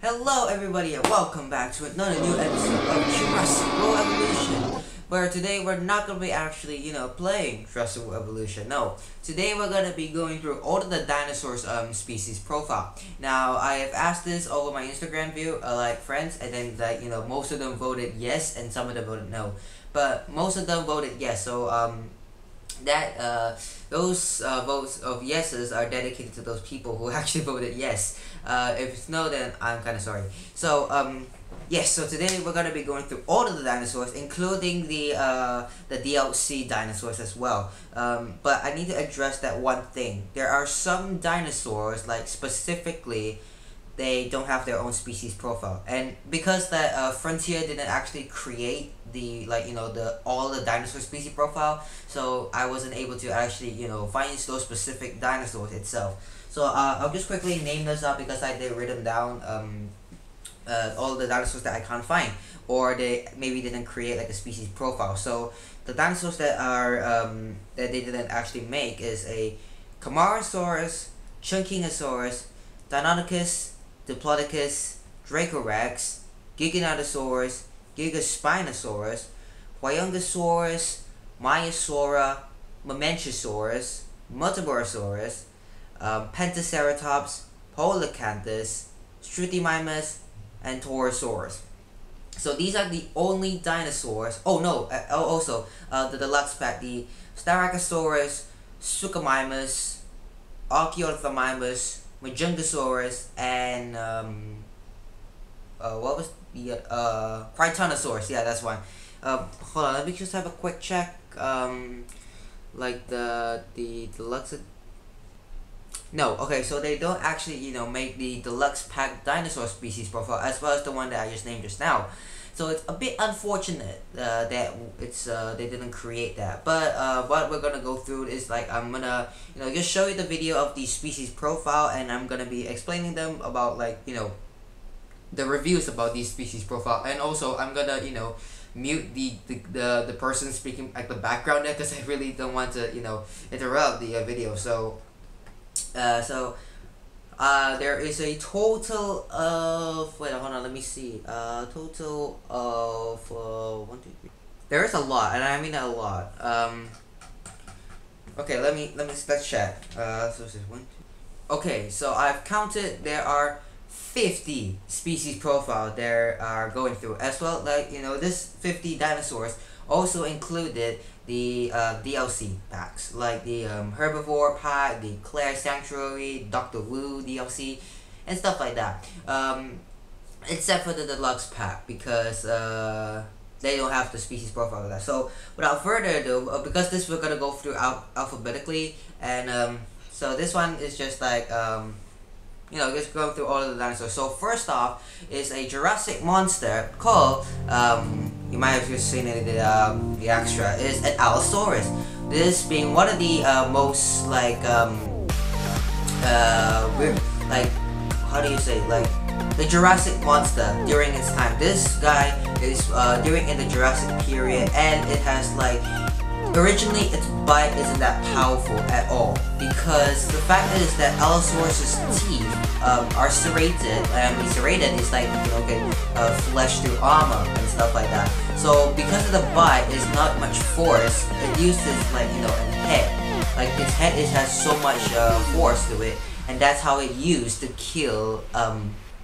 Hello everybody and welcome back to another new episode of Jurassic Evolution, where today we're not going to be actually, playing Jurassic Evolution. No, today we're going to be going through all of the dinosaurs species profile. Now, I have asked this over my Instagram view, like friends, and then most of them voted yes and some of them voted no. But most of them voted yes, so those votes of yeses are dedicated to those people who actually voted yes. If it's no, then I'm kind of sorry. So yes, so today we're gonna be going through all of the dinosaurs, including the DLC dinosaurs as well. But I need to address that one thing. There are some dinosaurs, like specifically, they don't have their own species profile, and because that Frontier didn't actually create the all the dinosaur species profile, so I wasn't able to actually find those specific dinosaurs itself. So I'll just quickly name those up because I did write them down, all the dinosaurs that I can't find, or they maybe didn't create like a species profile. So the dinosaurs that are that they didn't actually make is a Camarasaurus, Chunkinosaurus, Deinonychus, Diplodocus, Dracorex, Giganotosaurus, Gigaspinosaurus, Huayongosaurus, Maiasaura, Mamenchisaurus, Muttaburrasaurus, Pentaceratops, Polacanthus, Struthiomimus, and Torosaurus. So these are the only dinosaurs. Oh no, also the deluxe pack, the Styracosaurus, Suchomimus, Archaeothermimus, Majungasaurus, and what was the CORYTHOSAURus? Yeah, that's one. Hold on, let me just have a quick check. Like the deluxe. No, okay, so they don't actually make the deluxe pack dinosaur species profile as well as the one that I just named just now. So it's a bit unfortunate that it's they didn't create that. But what we're gonna go through is like I'm gonna just show you the video of the species profile, and I'm gonna be explaining them about the reviews about these species profile, and also I'm gonna mute the person speaking at the background there because I really don't want to interrupt the video. So there is a total of, wait, hold on, let me see. Total of 1, 2, 3. There is a lot, and I mean a lot. Okay, let's check. So this is 1, 2. Okay, so I've counted. There are 50 species profile there are going through as well. Like this 50 dinosaurs also included the DLC packs, like the Herbivore pack, the Claire Sanctuary, Dr. Wu DLC, and stuff like that. Except for the deluxe pack, because they don't have the species profile of that. So without further ado, because this we're gonna go through alphabetically, and so this one is just like just going through all of the dinosaurs. So first off is a Jurassic monster called you might have just seen it in the extra, is an ALLOSAURUS. This being one of the most weird, like, how do you say, like the Jurassic monster during its time. This guy is during in the Jurassic period, and it has originally its bite isn't that powerful at all, because the fact is that Allosaurus' teeth are serrated, and serrated is like flesh through armor and stuff like that. So because of the bite is not much force, it uses an head. Like its head has so much force to it, and that's how it used to kill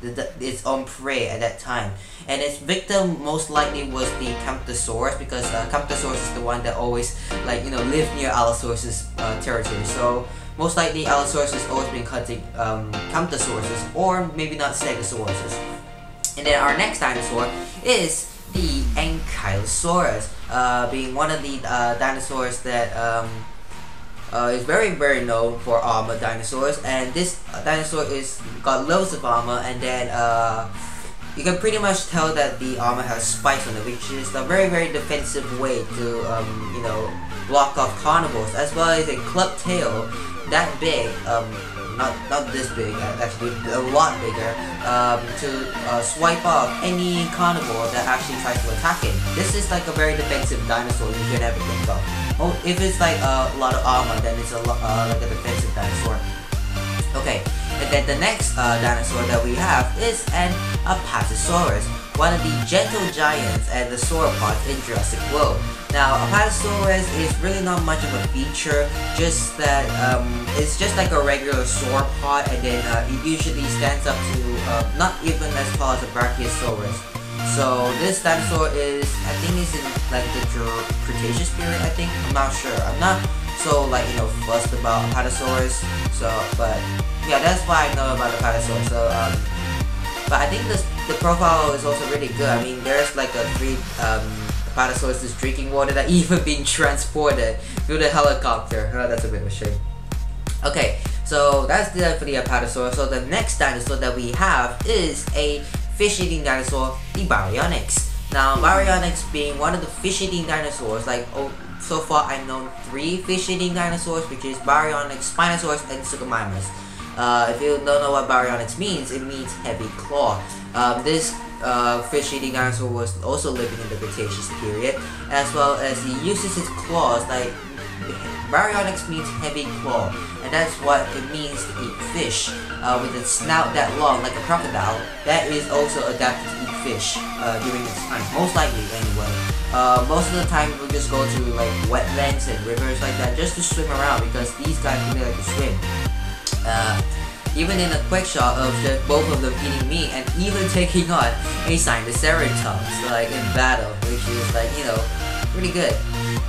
its own prey at that time. And its victim most likely was the COMPSOGNATHUS, because COMPSOGNATHUS is the one that always lived near Allosaurus' territory. So most likely Allosaurus has always been hunting COMPSOGNATHUS, or maybe not STEGOSAURUS. And then our next dinosaur is the ANKYLOSAURUS, being one of the dinosaurs that is very known for armor dinosaurs, and this dinosaur got loads of armor, and then you can pretty much tell that the armor has spikes on it, which is a very defensive way to block off carnivores, as well as a club tail that big, not this big, actually a lot bigger, to swipe off any carnivore that actually tries to attack it. This is like a very defensive dinosaur you can ever think of. Oh, if it's a lot of armor, then it's like a defensive dinosaur. Okay, And then the next dinosaur that we have is an APATOSAURUS, one of the gentle giants and the sauropods in Jurassic World. Now, APATOSAURUS is really not much of a feature, just that it's just like a regular sauropod, and then it usually stands up to not even as tall as a Brachiosaurus. So this dinosaur is, I think, is in like the Cretaceous period. I think, I'm not sure. I'm not so like fussed about APATOSAURUS. So, but yeah, that's why I know about APATOSAURUS. So but I think the profile is also really good. I mean, there's like a 3 APATOSAURUS is drinking water that even being transported through the helicopter. Oh, that's a bit of a shame. Okay, so that's it for the APATOSAURUS. So the next dinosaur that we have is a fish-eating dinosaur, the BARYONYX. Now, BARYONYX being one of the fish-eating dinosaurs, like so far I've known 3 fish-eating dinosaurs, which is BARYONYX, SPINOSAURUS, and CHASMOSAURUS. If you don't know what BARYONYX means, it means heavy claw. This fish-eating dinosaur was also living in the Cretaceous period, as well as he uses his claws. Like, BARYONYX means heavy claw, and that's what it means to eat fish. With a snout that long, like a crocodile, that is also adapted to eat fish during its time, most likely anyway. Most of the time we'll just go to like wetlands and rivers like that just to swim around, because these guys really like to swim. Even in a quick shot of both of them eating meat and even taking on a Triceratops like in battle, which is like pretty good.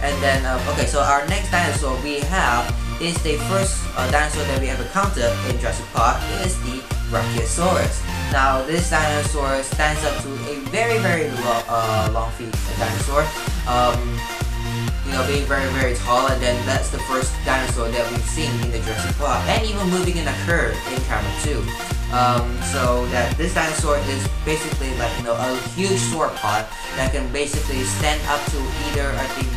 And then okay, so our next dinosaur we have is the first dinosaur that we have encountered in Jurassic Park, is the Brachiosaurus. Now this dinosaur stands up to a very long feet dinosaur, being very tall, and then that's the first dinosaur that we've seen in the Jurassic Park, and even moving in a curve in camera 2. So that this dinosaur is basically like a huge sauropod that can basically stand up to either, I think,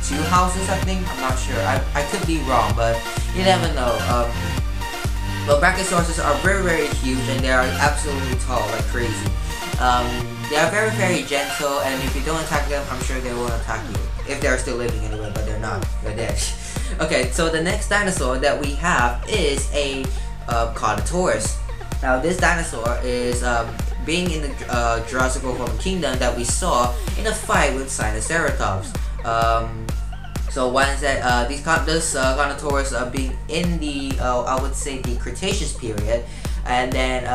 2 houses. I think, I'm not sure. I could be wrong, but you never know. But Brachiosaurus are very huge, and they are absolutely tall, like crazy. They are very gentle, and if you don't attack them, I'm sure they won't attack you. If they're still living anyway, but they're not. They're dead. Okay, so the next dinosaur that we have is a CARNOTAURUS. Now this dinosaur is being in the Jurassic World Fallen Kingdom that we saw in a fight with Triceratops. So once that this CARNOTAURUS being in the I would say the Cretaceous period, and then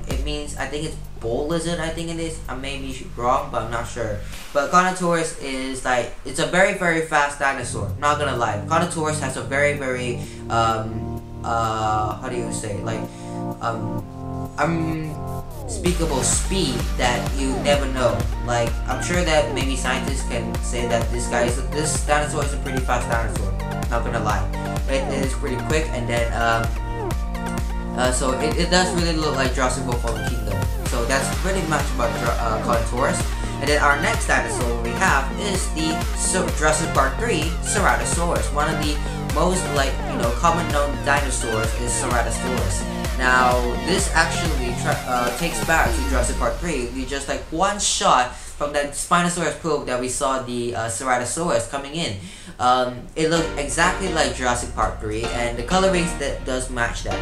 it means, I think it's bull lizard, I think it is. I may be wrong, but I'm not sure. But CARNOTAURUS is like, it's a very fast dinosaur. Not gonna lie, CARNOTAURUS has a very how do you say, like unspeakable speed that you never know. Like, I'm sure that maybe scientists can say that this dinosaur is a pretty fast dinosaur. Not gonna lie, it is pretty quick, and then so it does really look like Jurassic World Fallen Kingdom. So that's pretty much about CARNOTAURUS. And then our next dinosaur we have is the Jurassic Park 3 Ceratosaurus. One of the most common known dinosaurs is Ceratosaurus. Now this actually takes back to Jurassic Park 3. We just like one shot from that Spinosaurus poop that we saw the Ceratosaurus coming in. It looked exactly like Jurassic Park 3, and the colorings that does match that.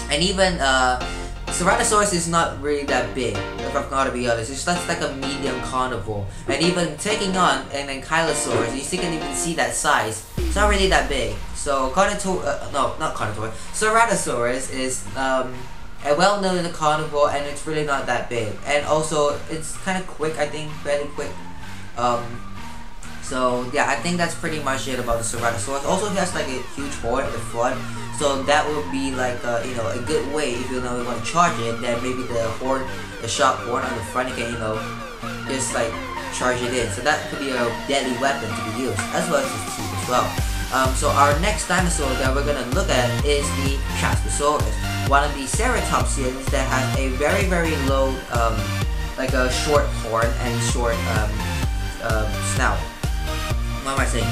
And even Ceratosaurus is not really that big, if I'm gonna be honest. It's just like a medium carnivore. And even taking on an ANKYLOSAURUS, you can even see that size. It's not really that big. So Ceratosaurus is a well-known carnivore, and it's really not that big. And also, it's kind of quick, I think, very quick. So yeah, I think that's pretty much it about the Ceratosaurus. Also, it has like a huge horn in the front, so that would be like a good way if you want to charge it. Then maybe the sharp horn on the front, you can just like charge it in. So that could be a deadly weapon to be used, as well as his teeth as well. So our next dinosaur that we're gonna look at is the CHASMOSAURUS, one of the ceratopsians that has a very low, like a short horn and short snout. What am I saying?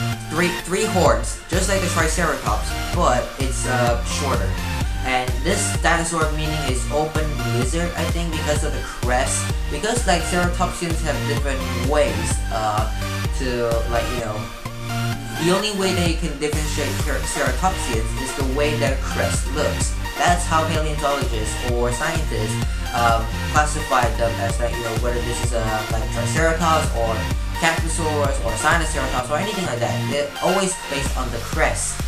Three horns, just like the Triceratops, but it's shorter. And this dinosaur meaning is open lizard, I think, because of the crest. Because like ceratopsians have different ways to the only way they can differentiate ceratopsians is the way their crest looks. That's how paleontologists or scientists classify them as, like, you know, whether this is a like Triceratops or Camptosaurus or Sinoceratops or anything like that. They're always based on the crest.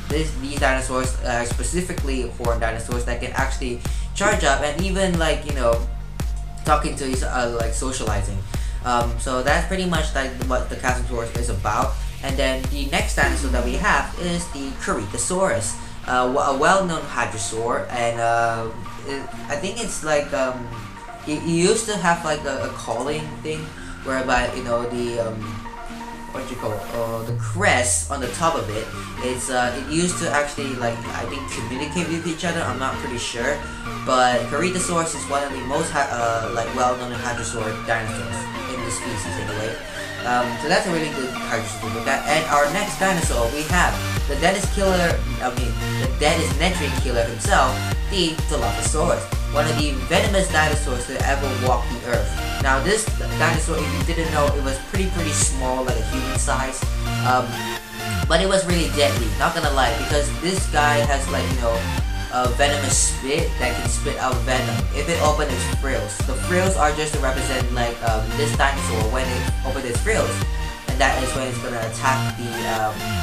These dinosaurs are specifically horned dinosaurs that can actually charge up and even, like, you know, talking to each other, like socializing. So that's pretty much like what the CHASMOSAURUS is about. And then the next dinosaur that we have is the CORYTHOSAURUS, a well-known hadrosaur, and I think it's like it used to have like a calling thing, whereby, you know, the what you call the crest on the top of it, it's it used to actually, like, I think communicate with each other. I'm not pretty sure, but CORYTHOSAURUS is one of the most like well-known hadrosaur dinosaurs in the species anyway. So that's a really good hadrosaur to look at. And our next dinosaur, we have the Dennis Nedry killer himself, the Dilophosaurus, one of the venomous dinosaurs that ever walked the earth. Now this dinosaur, if you didn't know, it was pretty small, like a human size, but it was really deadly, not gonna lie, because this guy has, like, you know, a venomous spit that can spit out venom if it opens its frills. The frills are just to represent, like, this dinosaur when it opens its frills, and that is when it's gonna attack the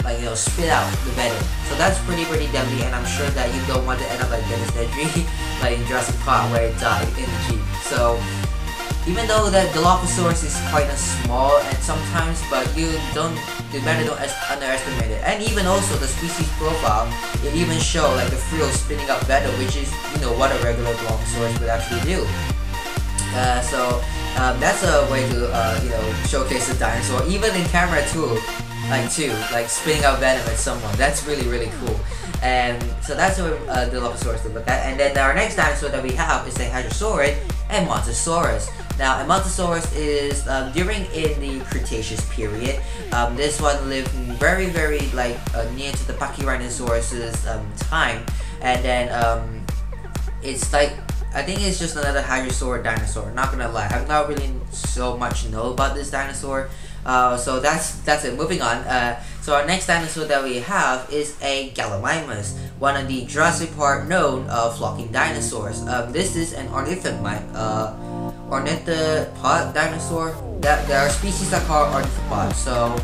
like, you know, spit out the venom. So that's pretty deadly, and I'm sure that you don't want to end up like Dennis Nedry, like in Jurassic Park, where it died in the Jeep. So even though that Dilophosaurus is quite a small and sometimes, but you better don't underestimate it. And even also the species profile, it even show like the frills spitting out venom, which is, you know, what a regular Dilophosaurus would actually do. So that's a way to you know, showcase the dinosaur, even in camera too, like spitting out venom at someone. That's really cool. And so that's what Dilophosaurus to look at. And then our next dinosaur that we have is a hadrosaurid, EDMONTOSAURUS. Now, EDMONTOSAURUS is during in the Cretaceous period. This one lived very like near to the Pachyceratops time, and then it's like, I think it's just another hadrosaur dinosaur. Not gonna lie, I'm not really so much know about this dinosaur. So that's it. Moving on. So our next dinosaur that we have is a GALLIMIMUS, one of the Jurassic Park known flocking dinosaurs. This is an ornithopod dinosaur. There are species that are called ornithopods. So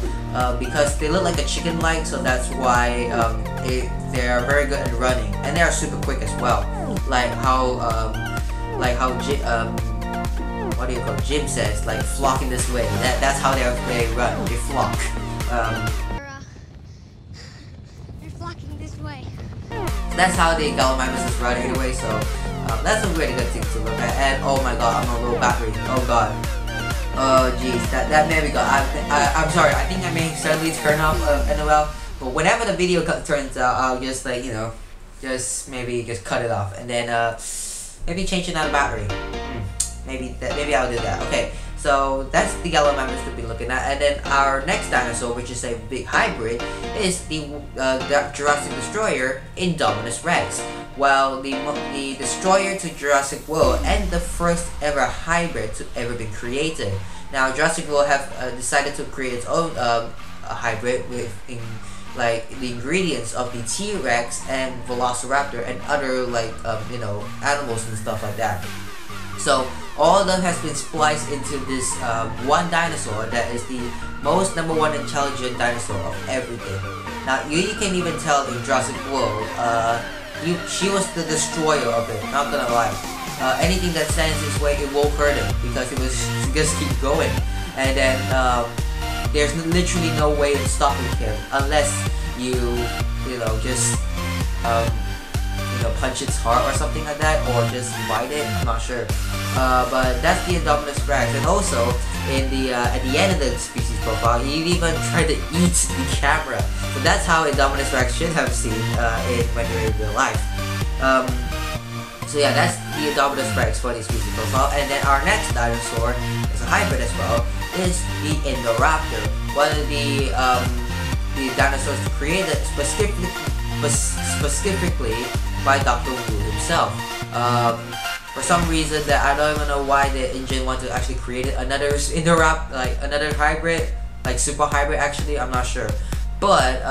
because they look like a chicken-like, so that's why they are very good at running, and they are super quick as well. Like how what do you call it? Jim says, like, flocking this way. That's how they run. They flock. They're flocking this way. That's how the GALLIMIMUS is run anyway. So that's a really good thing to look at. And oh my god, I'm on low battery. Oh god. Oh jeez, that made me go. I'm sorry. I think I may suddenly turn off NOL. But whenever the video turns out, I'll just, like, you know, maybe cut it off, and then maybe change another battery. Maybe I'll do that. Okay, so that's the GALLIMIMUS to be looking at. And then our next dinosaur, which is a big hybrid, is the Jurassic destroyer, INDOMINUS Rex. Well, the destroyer to Jurassic World and the first ever hybrid to ever been created. Now, Jurassic World have decided to create its own hybrid with like the ingredients of the T-Rex and VELOCIRAPTOR and other, like, you know, animals and stuff like that. So all of them has been spliced into this one dinosaur that is the most #1 intelligent dinosaur of everything. Now you can even tell in Jurassic World, she was the destroyer of it, not gonna lie. Anything that stands its way, it won't hurt him, because it was just keep going. And then there's literally no way of stopping him unless you know, just you know, punch its heart or something like that, or just bite it. I'm not sure. But that's the INDOMINUS Rex. And also in the at the end of the species profile, he even tried to eat the camera. So that's how INDOMINUS Rex should have seen when you're in real life. So yeah, that's the INDOMINUS Rex for the species profile. And then our next dinosaur is a hybrid as well, is the INDORAPTOR, one of the dinosaurs created specifically by Dr. Wu himself. For some reason that I don't even know why the engine wanted to actually create another INDORAPTOR, like another hybrid, like super hybrid actually, I'm not sure. But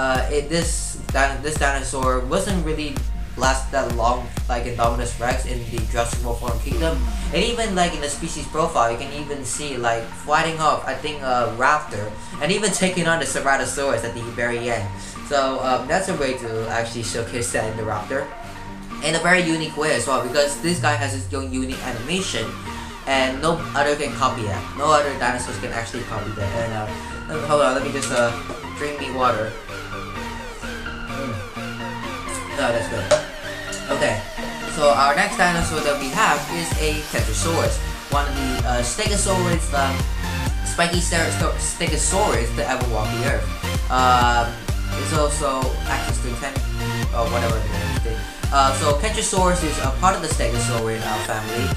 this dinosaur wasn't really last that long like Indominus Rex in the Jurassic World Fallen Kingdom. And even like in the species profile, you can even see like fighting off, I think, a raptor, and even taking on the Ceratosaurus at the very end. So that's a way to actually showcase that in the raptor, in a very unique way as well, because this guy has his own unique animation, and no other can copy that. No other dinosaurs can actually copy that. And hold on, let me just drink me water. Oh, that's good. Okay, so our next dinosaur that we have is a KENTROSAURUS, one of the Stegosaurus, spiky Stegosaurus that ever walked the earth. It's also access to 10 or whatever the name is. So KENTROSAURUS is a part of the Stegosaurid family,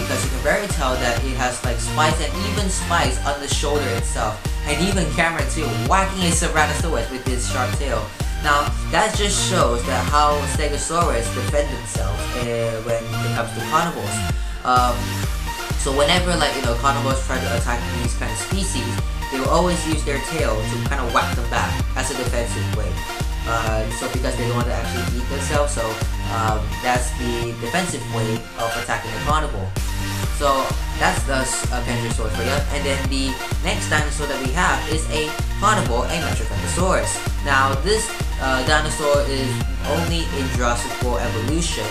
because you can very tell that it has like spikes, and even spikes on the shoulder itself, and even camera too, whacking a Ceratosaurus with its sharp tail. Now that just shows that how Stegosaurus defend themselves when it comes to carnivores. So whenever like carnivores try to attack these kind of species, they will always use their tail to kind of whack them back as a defensive way. So because they don't want to actually eat themselves, so that's the defensive way of attacking the carnivore. So that's the KENTROSAURUS for you. And then the next dinosaur that we have is a carnivore, a METROCANTHOSAURUS. Now this dinosaur is only in Jurassic World Evolution.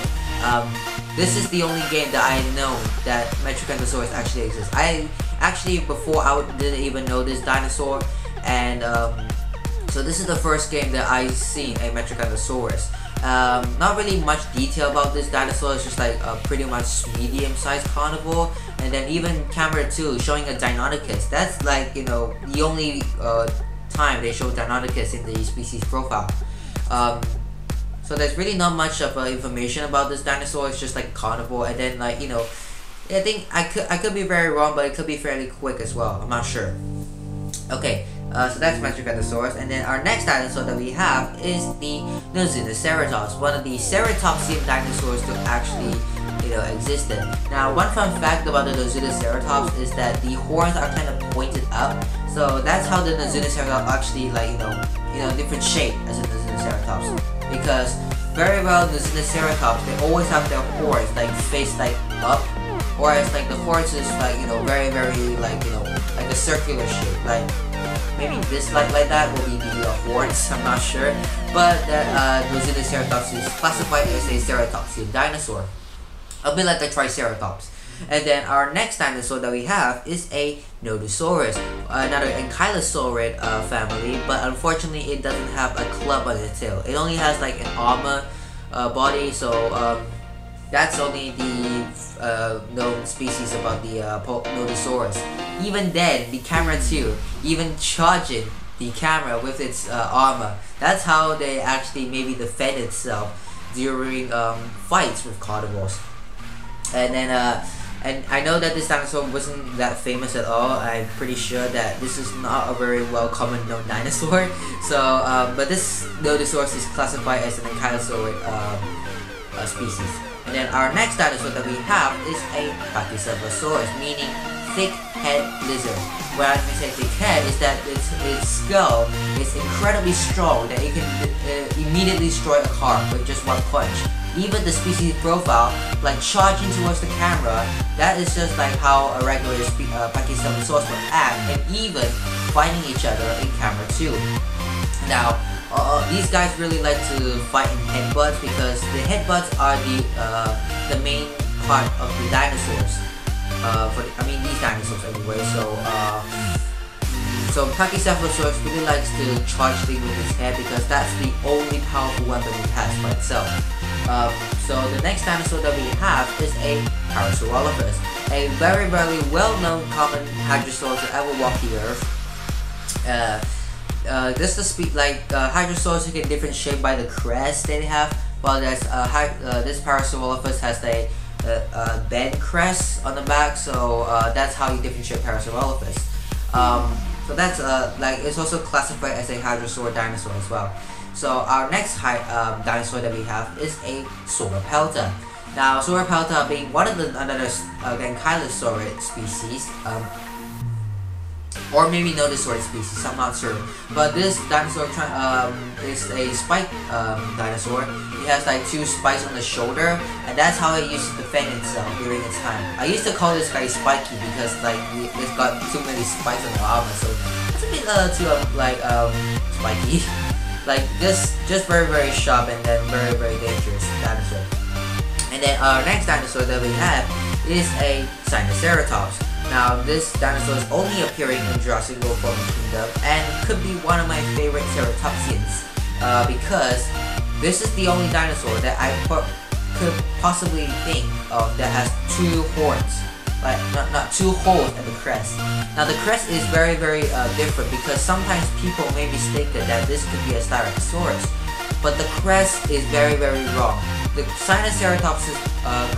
This is the only game that I know that METROCANTHOSAURUS actually exists. I actually, before, I didn't even know this dinosaur, and so this is the first game that I've seen a METROCANTHOSAURUS. Not really much detail about this dinosaur. It's just like a pretty much medium-sized carnivore, and then even camera 2 showing a Deinonychus. That's like the only time they show Deinonychus in the species profile. So there's really not much of information about this dinosaur. It's just like carnivore, and then like I think I could be very wrong, but it could be fairly quick as well. I'm not sure. Okay, so that's METROCANTHOSAURUS, and then our next dinosaur that we have is the Nozonoceratops, one of the ceratopsian dinosaurs to actually existed. Now, one fun fact about the Nozonoceratops is that the horns are kind of pointed up, so that's how the Nozonoceratops actually different shape as a Nozonoceratops, because very well Nozonoceratops, they always have their horns like face like up, whereas like the horns is like very like like a circular shape, like maybe this like that will be the horns, I'm not sure, but that Nozonoceratops is classified as a ceratopsian dinosaur, a bit like the Triceratops. And then our next dinosaur that we have is a Nodosaurus, another ankylosaurid family, but unfortunately it doesn't have a club on its tail. It only has like an armor body, so that's only the known species about the Nodosaurus. Even then, the camera 2, even charging the camera with its armor, that's how they actually maybe defend itself during fights with carnivores. And then and I know that this dinosaur wasn't that famous at all. I'm pretty sure that this is not a very well common known dinosaur. So but this Nodosaurus is classified as an ankylosaurid species. And then our next dinosaur that we have is a PACHYCEPHALOSAURUS, meaning thick head lizard. What I mean say thick head is that its skull is incredibly strong, that it can immediately destroy a car with just one punch. Even the species profile, like charging towards the camera, that is just like how a regular PACHYCEPHALOSAURUS would act, and even fighting each other in camera 2. Now, these guys really like to fight in headbutts, because the headbutts are the main part of the dinosaurs. These dinosaurs anyway. So PACHYCEPHALOSAURUS really likes to charge things with its head, because that's the only powerful weapon it has by itself. So the next dinosaur that we have is a PARASAUROLOPHUS, a very well-known common hadrosaur to ever walk the earth. This is hadrosaurs get different shape by the crest they have, while there's this PARASAUROLOPHUS has a bent crest on the back, so that's how you differentiate PARASAUROLOPHUS. So that's it's also classified as a hadrosaur dinosaur as well. So our next dinosaur that we have is a Sauropelta. Now, Sauropelta being one of the another ankylosaurid species, or maybe no disordered species, I'm not sure. But this dinosaur is a spike dinosaur. It has like 2 spikes on the shoulder, and that's how it used to defend itself during its time. I used to call this guy Spiky because like it's got too many spikes on the armor, so it's a bit too spiky. Like just very sharp and then very dangerous dinosaur. And then our next dinosaur that we have is a Spinoceratops. Now this dinosaur is only appearing in Jurassic World Fallen Kingdom and could be one of my favorite ceratopsians because this is the only dinosaur that I could possibly think of that has 2 horns. Like not 2 holes at the crest. Now the crest is very different because sometimes people may mistake that this could be a Styracosaurus, but the crest is very wrong. The Spinoceratops'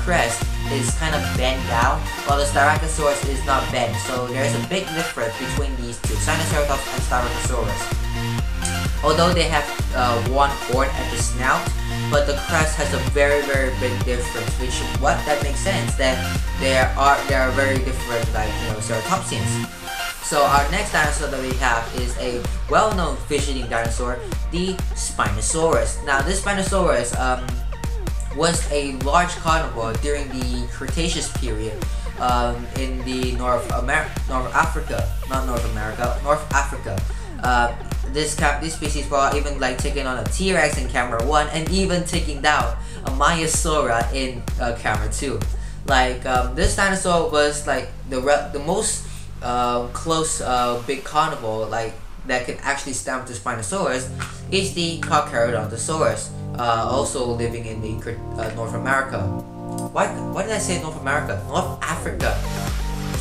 crest is kind of bent down, while the Styracosaurus is not bent. So there's a big difference between these two, Spinoceratops and Styracosaurus. Although they have 1 horn at the snout, but the crest has a very big difference, which that makes sense that they are very different, like ceratopsians. So our next dinosaur that we have is a well-known fish-eating dinosaur, the Spinosaurus. Now this Spinosaurus was a large carnivore during the Cretaceous period in the North Africa. This species were even like taking on a T-Rex in camera 1 and even taking down a Maiasaura in camera 2. Like this dinosaur was like the most close big carnivore like that can actually stamp to Spinosaurus is the CARCHARODONTOSAURUS, also living in the North America. Why did I say North America? North Africa.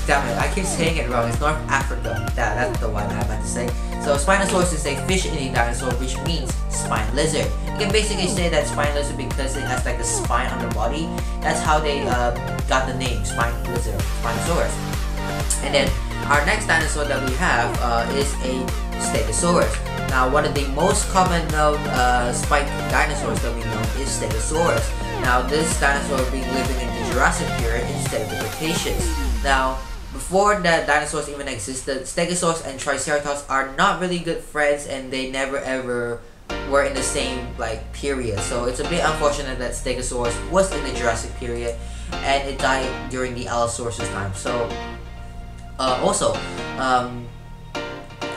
Damn it, I keep saying it wrong. It's North Africa. That's the one I meant to say. So Spinosaurus is a fish-eating dinosaur, which means spine lizard. You can basically say that spine lizard because it has like a spine on the body. That's how they got the name spine lizard, Spinosaurus. And then our next dinosaur that we have is a Stegosaurus. Now one of the most common known spiked dinosaurs that we know is Stegosaurus. Now this dinosaur being living in the Jurassic period instead of the Cretaceous. Now before the dinosaurs even existed, Stegosaurus and Triceratops are not really good friends, and they never ever were in the same like period. So it's a bit unfortunate that Stegosaurus was in the Jurassic period and it died during the Allosaurus time. So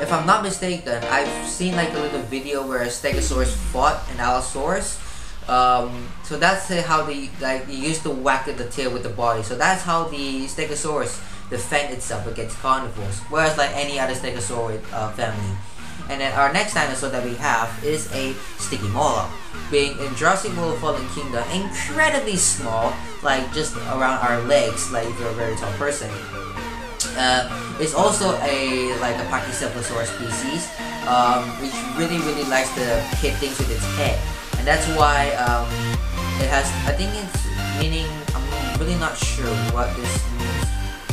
if I'm not mistaken, I've seen like a little video where Stegosaurus fought an Allosaurus. So that's how they used to whack at the tail with the body. So that's how the Stegosaurus defend itself against carnivores, whereas like any other Stegosaurid family. And then our next dinosaur that we have is a Stygimoloch, being in Jurassic World Fallen Kingdom incredibly small, like just around our legs, like if you're a very tall person. It's also a Pachycephalosaurus species, which really likes to hit things with its head, and that's why it has, I think it's meaning, I'm really not sure what this means.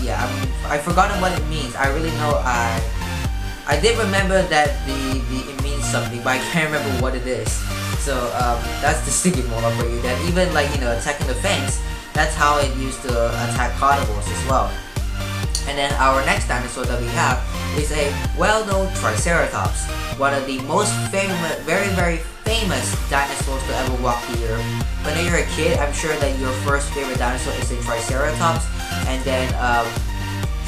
Yeah, I've forgotten what it means. I really know I did remember that it means something, but I can't remember what it is. So that's the Stygimoloch for you. That even attacking the fence, that's how it used to attack carnivores as well. And then our next dinosaur that we have is a well-known Triceratops, one of the most famous, very famous dinosaurs to ever walk the earth. When you're a kid, I'm sure that your first favorite dinosaur is a Triceratops, and then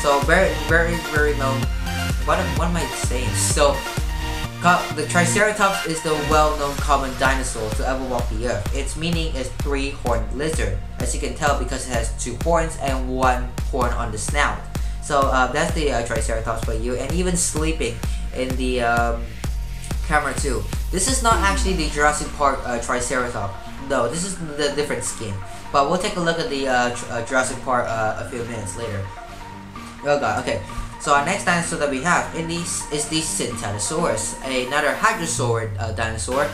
so very known. What am I saying? So the Triceratops is the well-known common dinosaur to ever walk the earth. Its meaning is 3-horned lizard, as you can tell because it has 2 horns and 1 horn on the snout. So that's the Triceratops for you, and even sleeping in the camera too. This is not actually the Jurassic Park Triceratops. No, this is the different skin. But we'll take a look at the Jurassic Park a few minutes later. Oh god, okay. So our next dinosaur that we have is the Syntanosaurus, another hadrosaurid dinosaur.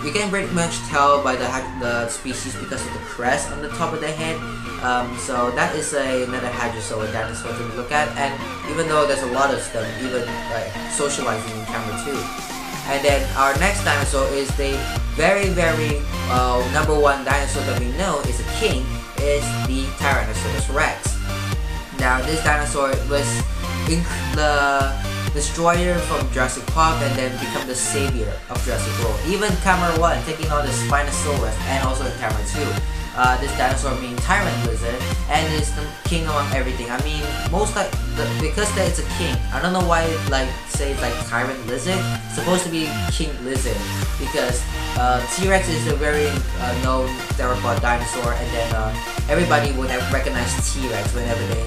You can pretty much tell by the species because of the crest on the top of the head. So that is another hadrosaurid dinosaur to look at, and even though there's a lot of them, even like socializing in camera too. And then our next dinosaur is the very #1 dinosaur that we know is a king, is the Tyrannosaurus Rex. Now this dinosaur was the destroyer from Jurassic Park and then become the savior of Jurassic World. Even camera 1 taking on the Spinosaurus, and also in camera 2. This dinosaur being Tyrant Lizard and is the king among everything. I mean, because it's a king. I don't know why it say it's like Tyrant Lizard. It's supposed to be King Lizard because T-Rex is a very known theropod dinosaur, and then everybody would have recognized T-Rex whenever they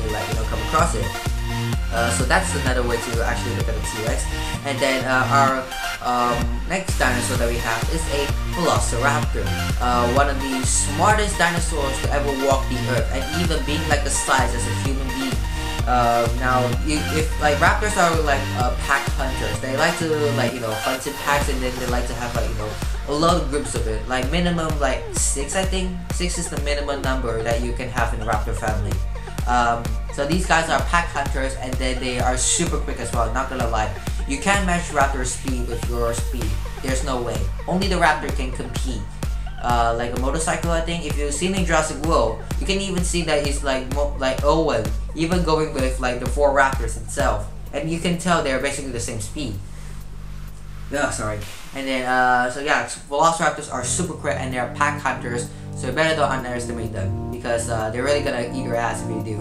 come across it. So that's another way to actually look at the T-Rex. And then our next dinosaur that we have is a VELOCIRAPTOR, one of the smartest dinosaurs to ever walk the earth, and even being like the size as a human being. Now, if raptors are pack hunters, they like to hunt in packs, and then they like to have a lot of groups of it, minimum 6. I think 6 is the minimum number that you can have in a raptor family. So these guys are pack hunters, and then they are super quick as well, not gonna lie. You can't match raptor speed with your speed. There's no way. Only the raptor can compete. Like a motorcycle, I think. If you've seen in Jurassic World, you can even see that it's like Owen, even going with the 4 raptors itself. And you can tell they're basically the same speed. Sorry. And then, so yeah, Velociraptors are super quick and they're pack hunters. So you better don't underestimate them, because they're really gonna eat your ass if you do.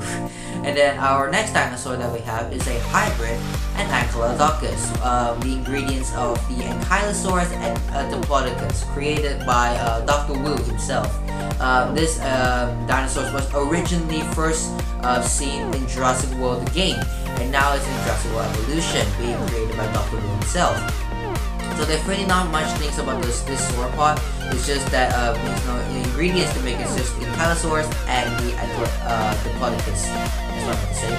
And then our next dinosaur that we have is a hybrid, an ANKYLOSAURUS, the ingredients of the ANKYLOSAURUS and Diplodocus, created by Dr. Wu himself. This dinosaur was originally first seen in Jurassic World the game, and now it's in Jurassic World Evolution, being created by Dr. Wu himself. So there's really not much things about this sauropod. It's just that the ingredients to make it is just ANKYLOSAURUS and the Diplodocus. That's what I'm going to say.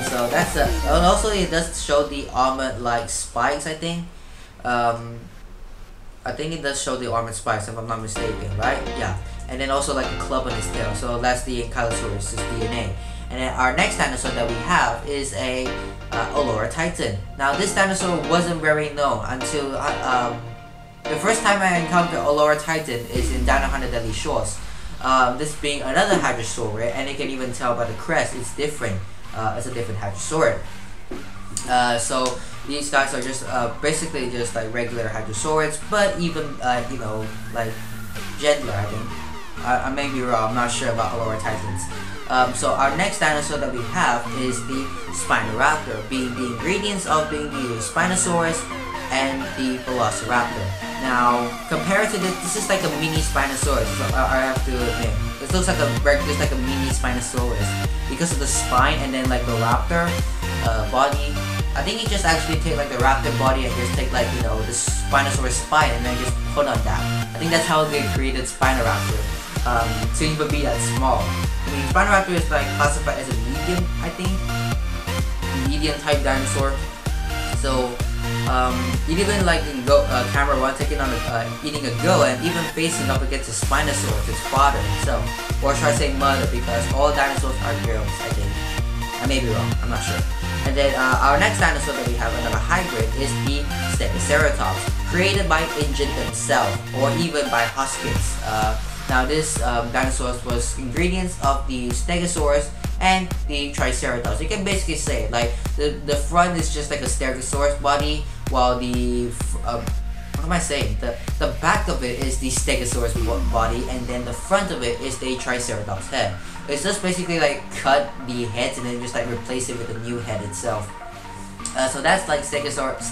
So that's and also it does show the armored spikes. I think it does show the armored spikes if I'm not mistaken, right? Yeah. And then also a club on his tail. So that's the ANKYLOSAURUS' DNA. And then our next dinosaur that we have is a ALLOSAURUS. Now this dinosaur wasn't very known until the first time I encountered ALLOSAURUS is in Dino Hunter Deadly Shores. This being another hadrosaurid, and you can even tell by the crest it's different. It's a different hadrosaurid. So these guys are just basically just regular hadrosaurids, but even gentler, I think. I may be wrong, I'm not sure about ALLOSAURUS. So our next dinosaur that we have is the SPINORAPTOR, being the ingredients of being the Spinosaurus and the VELOCIRAPTOR. Now, compared to this is like a mini Spinosaurus. So I have to admit, this looks like a mini Spinosaurus because of the spine and then the raptor body. I think you just actually take the raptor body and just take the Spinosaurus spine and then just put on that. I think that's how they created SPINORAPTOR. To even be that small. I mean, SPINORAPTOR is classified as a medium, I think. Medium type dinosaur. So, even in camera 1 taking on eating a goat and even facing up against a Spinosaurus, its father himself. Or should I say mother, because all dinosaurs are girls, I think. I may be wrong, I'm not sure. And then our next dinosaur that we have, another hybrid, is the STEGOSAURUS, created by INGEN themselves, or even by Hoskins. Now this dinosaur was ingredients of the Stegosaurus and the Triceratops. You can basically say the front is just like a Stegosaurus body, while the what am I saying? The back of it is the Stegosaurus body, and then the front of it is the Triceratops head. It's just basically cut the heads and then just replace it with a new head itself. So that's Stegosaurus'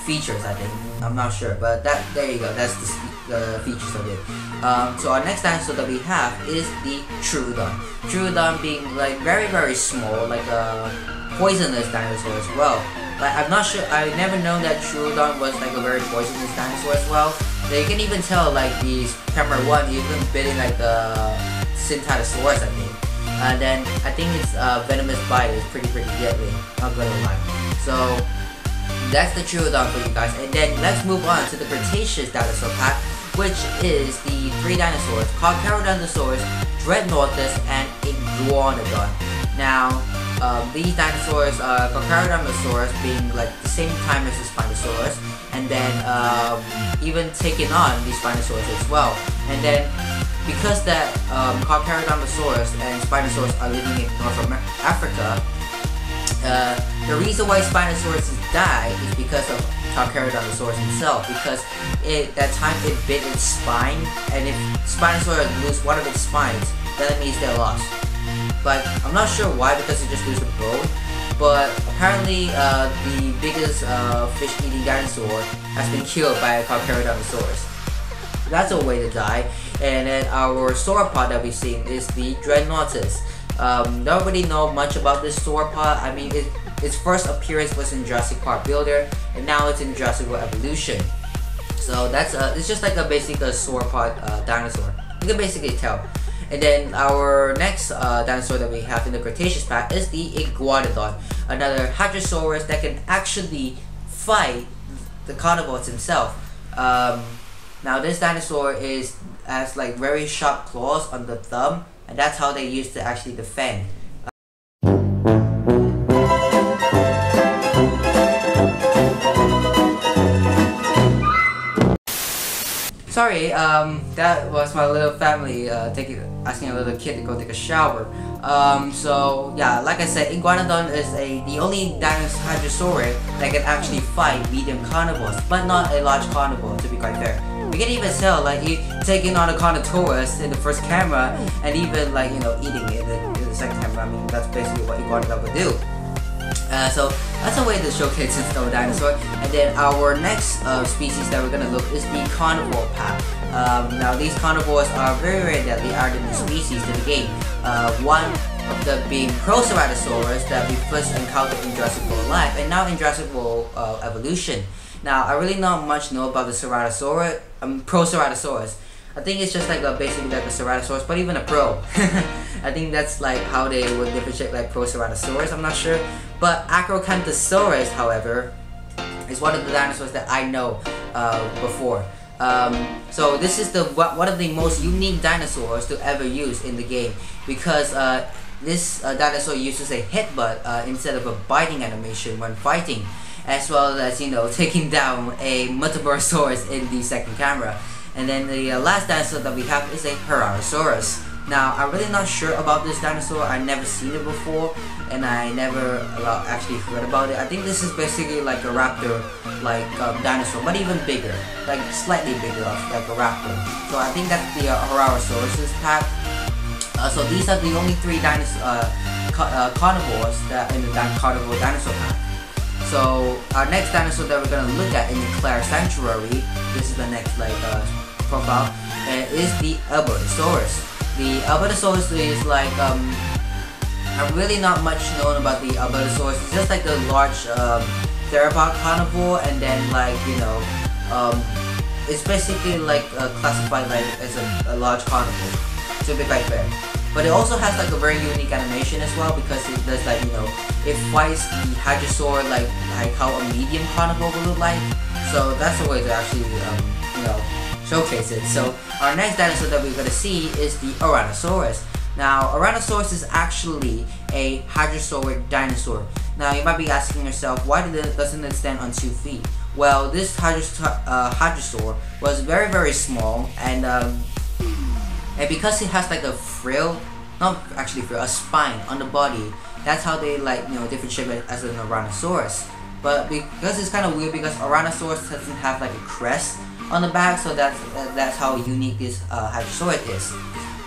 features, I think. I'm not sure, but there you go. That's the features of it. So our next dinosaur that we have is the TROODON. TROODON being very very small, a poisonous dinosaur as well. I'm not sure. I never known that TROODON was a very poisonous dinosaur as well. You can even tell the camera 1 even biting the Syntatosaurus, I think. And then I think its venomous bite is pretty deadly. Not gonna lie. So that's the TROODON for you guys. And then let's move on to the Cretaceous dinosaur pack, which is the 3 dinosaurs: CARCHARODONTOSAURUS, DREADNOUGHTUS, and IGUANODON. Now, these dinosaurs, CARCHARODONTOSAURUS being the same time as the Spinosaurus, and then even taking on the Spinosaurus as well. And then because that CARCHARODONTOSAURUS and SPINOSAURUS are living in North Africa, the reason why Spinosaurus died is because of CARCHARODONTOSAURUS himself, because that time it bit its spine, and if Spinosaurus lose one of its spines, then it means they're lost. But I'm not sure why, because it just loses a bone. But apparently the biggest fish-eating dinosaur has been killed by a CARCHARODONTOSAURUS. That's a way to die. And then our sauropod that we've seen is the Dreadnoughtus. Don't really know much about this sauropod. I mean, its first appearance was in Jurassic Park Builder, and now it's in Jurassic World Evolution. So that's it's just like a basic sauropod dinosaur. You can basically tell. And then our next dinosaur that we have in the Cretaceous pack is the Iguanodon, another Hadrosaurus that can actually fight the carnivores himself. Now this dinosaur has like very sharp claws on the thumb, and that's how they used to actually defend. Sorry, that was my little family asking a little kid to go take a shower. So yeah, like I said, Iguanodon is the only Hadrosaurus that can actually fight medium carnivores, but not a large carnivore, to be quite fair. We can even tell, like, taking on a CARNOTAURUS in the first camera, and even, like, you know, eating it in the second camera. I mean, that's basically what Iguanodon would do. So that's a way to showcase this dinosaur. And then our next species that we're gonna look is the carnivore pack. Now these carnivores are very, very deadly, are the new species to the game. One of them being Proceratosaurus that we first encountered in Jurassic World Life, and now in Jurassic World Evolution. Now I really not much know about the Proceratosaurus. I think it's just like basically like a Ceratosaurus, but even a Pro. I think that's like how they would differentiate like Proceratosaurus, I'm not sure. But ACROCANTHOSAURUS, however, is one of the dinosaurs that I know before. So this is one of the most unique dinosaurs to ever use in the game, because this dinosaur uses a headbutt instead of a biting animation when fighting, as well as, you know, taking down a Metabosaurus in the second camera. And then the last dinosaur that we have is a Parasaurus. Now, I'm really not sure about this dinosaur. I've never seen it before, and I never actually heard about it. I think this is basically like a raptor, like dinosaur, but even bigger, like slightly bigger, like a raptor. So I think that's the Parasaurus pack. So these are the only three carnivores that are in the carnivore dinosaur pack. So our next dinosaur that we're gonna look at in the Claire Sanctuary, this is the next profile, is the ALBERTOSAURUS. The ALBERTOSAURUS is like I'm really not much known about the ALBERTOSAURUS. It's just like a large theropod carnivore, and then, like, you know, it's basically like classified like as a large carnivore, to be quite fair. But it also has like a very unique animation as well, because it does, like, you know, it fights the Hadrosaur like how a medium carnivore would look like. So that's a way to actually you know, showcase it. So our next dinosaur that we're gonna see is the Tyrannosaurus. Now Tyrannosaurus is actually a hadrosauric dinosaur. Now you might be asking yourself, why doesn't it stand on 2 feet? Well, this hadrosaur was very, very small, and because it has like a a spine on the body, that's how they, like, you know, differentiate it as a Tyrannosaurus. But because it's kind of weird, because Tyrannosaurus doesn't have like a crest on the back, so that's how unique this hadrosaurus is.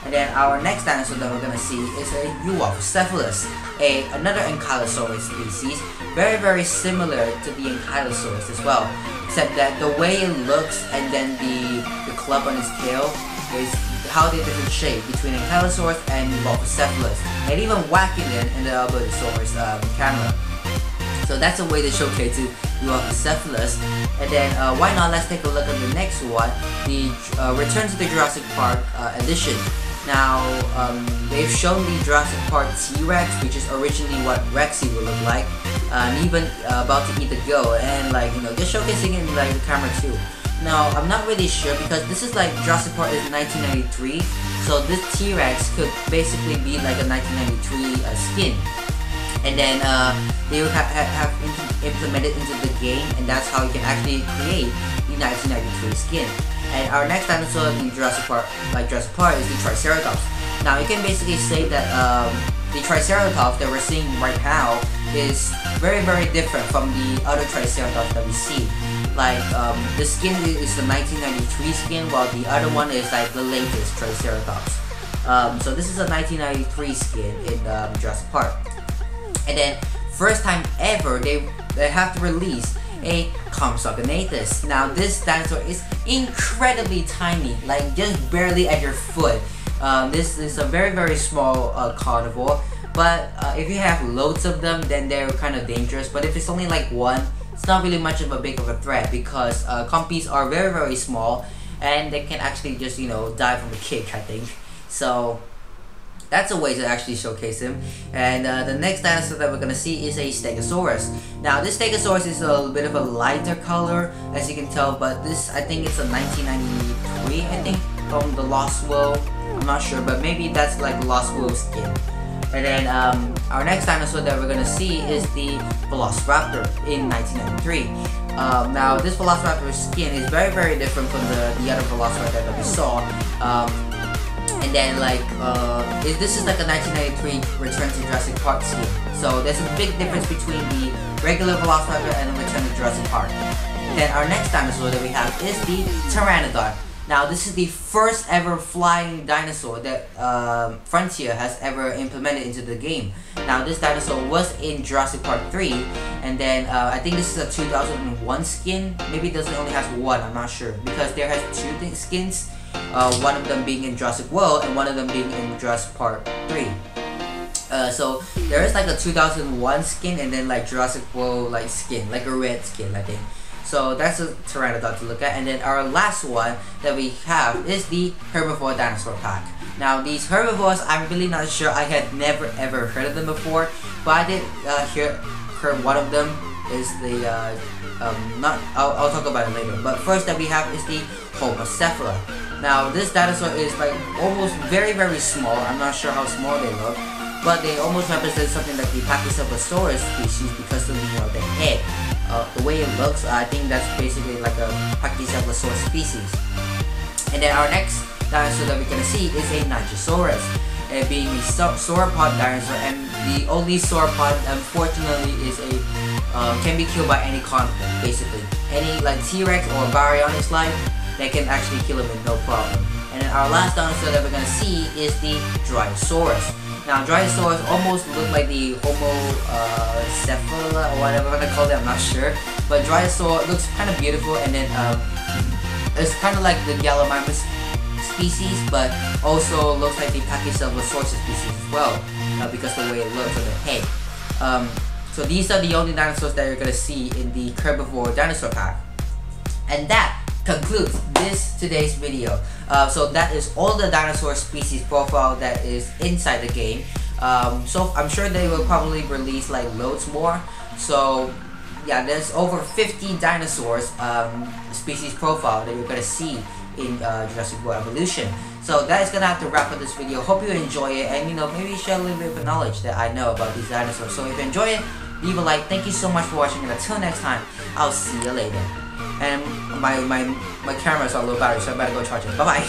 And then our next dinosaur that we're gonna see is a EUOPLOCEPHALUS, another ANKYLOSAURUS species, very, very similar to the ANKYLOSAURUS as well, except that the way it looks and then the club on its tail is how they differentiate between ANKYLOSAURUS and EUOPLOCEPHALUS, and even whacking it in the ALBERTOSAURUS camera. So that's a way to showcase EUOPLOCEPHALUS. And then why not, let's take a look at the next one, the Return to the Jurassic Park edition. Now they've shown the Jurassic Park T-Rex, which is originally what Rexy would look like, and even about to eat the goat, and, like, you know, just showcasing it in like the camera too. Now I'm not really sure, because this is like Jurassic Park is 1993, so this T-Rex could basically be like a 1993 skin. And then they would have implemented into the game, and that's how you can actually create the 1993 skin. And our next dinosaur in Jurassic Park, is the Triceratops. Now you can basically say that the Triceratops that we're seeing right now is very different from the other Triceratops that we see. Like the skin is the 1993 skin, while the other one is like the latest Triceratops. So this is a 1993 skin in Jurassic Park. And then first time ever they have to release a COMPSOGNATHUS. Now this dinosaur is incredibly tiny, like just barely at your foot. This is a very small carnivore, but if you have loads of them, then they're kind of dangerous. But if it's only like one, it's not really much of a big of a threat, because compies are very small and they can actually just, you know, die from a kick, I think. So that's a way to actually showcase him. And the next dinosaur that we're gonna see is a Stegosaurus. Now this Stegosaurus is a little bit of a lighter color, as you can tell, but this, I think it's a 1993, I think, from the Lost World. I'm not sure, but maybe that's like the Lost World skin. And then our next dinosaur that we're gonna see is the VELOCIRAPTOR in 1993. Now this VELOCIRAPTOR skin is very different from the other VELOCIRAPTOR that we saw. And then like this is like a 1993 Return to Jurassic Park skin. So there's a big difference between the regular VELOCIRAPTOR and the Return to Jurassic Park. Then our next dinosaur that we have is the TYRANNODON. Now this is the first ever flying dinosaur that Frontier has ever implemented into the game. Now this dinosaur was in Jurassic Park 3, and then I think this is a 2001 skin. Maybe it doesn't only has one, I'm not sure, because there has two skins. One of them being in Jurassic World and one of them being in Jurassic Park 3. So there is like a 2001 skin and then like Jurassic World like skin, like a red skin, I think. So that's a Pteranodon to look at. And then our last one that we have is the herbivore dinosaur pack. Now these herbivores, I'm really not sure. I had never ever heard of them before, but I did hear one of them is the I'll talk about it later. But first that we have is the Homocephala. Now this dinosaur is like almost very small. I'm not sure how small they look, but they almost represent something like the PACHYCEPHALOSAURUS species because of the head. The way it looks, I think that's basically like a PACHYCEPHALOSAURUS species. And then our next dinosaur that we're gonna see is a Nigersaurus, being a sauropod dinosaur, and the only sauropod unfortunately is a can be killed by any conflict. Basically, any like T-Rex or BARYONYX like, they can actually kill him with no problem. And then our last dinosaur that we're gonna see is the Dinosaurus. Now Dinosaurs almost look like the Homocephala or whatever I'm gonna call it, I'm not sure. But Dinosaur looks kind of beautiful, and then it's kind of like the Gallimimus species, but also looks like the PACHYCEPHALOSAURUS species as well, because the way it looks on the head. So these are the only dinosaurs that you're gonna see in the herbivore dinosaur pack. And that concludes today's video. So that is all the dinosaur species profile that is inside the game. So I'm sure they will probably release like loads more. So yeah, there's over 50 dinosaurs species profile that you're gonna see in Jurassic World Evolution. So that is gonna have to wrap up this video. Hope you enjoy it, and you know, maybe share a little bit of knowledge that I know about these dinosaurs. So if you enjoy it, leave a like. Thank you so much for watching, and until next time, I'll see you later. And my camera's on low battery, so I better go charge it. Bye bye.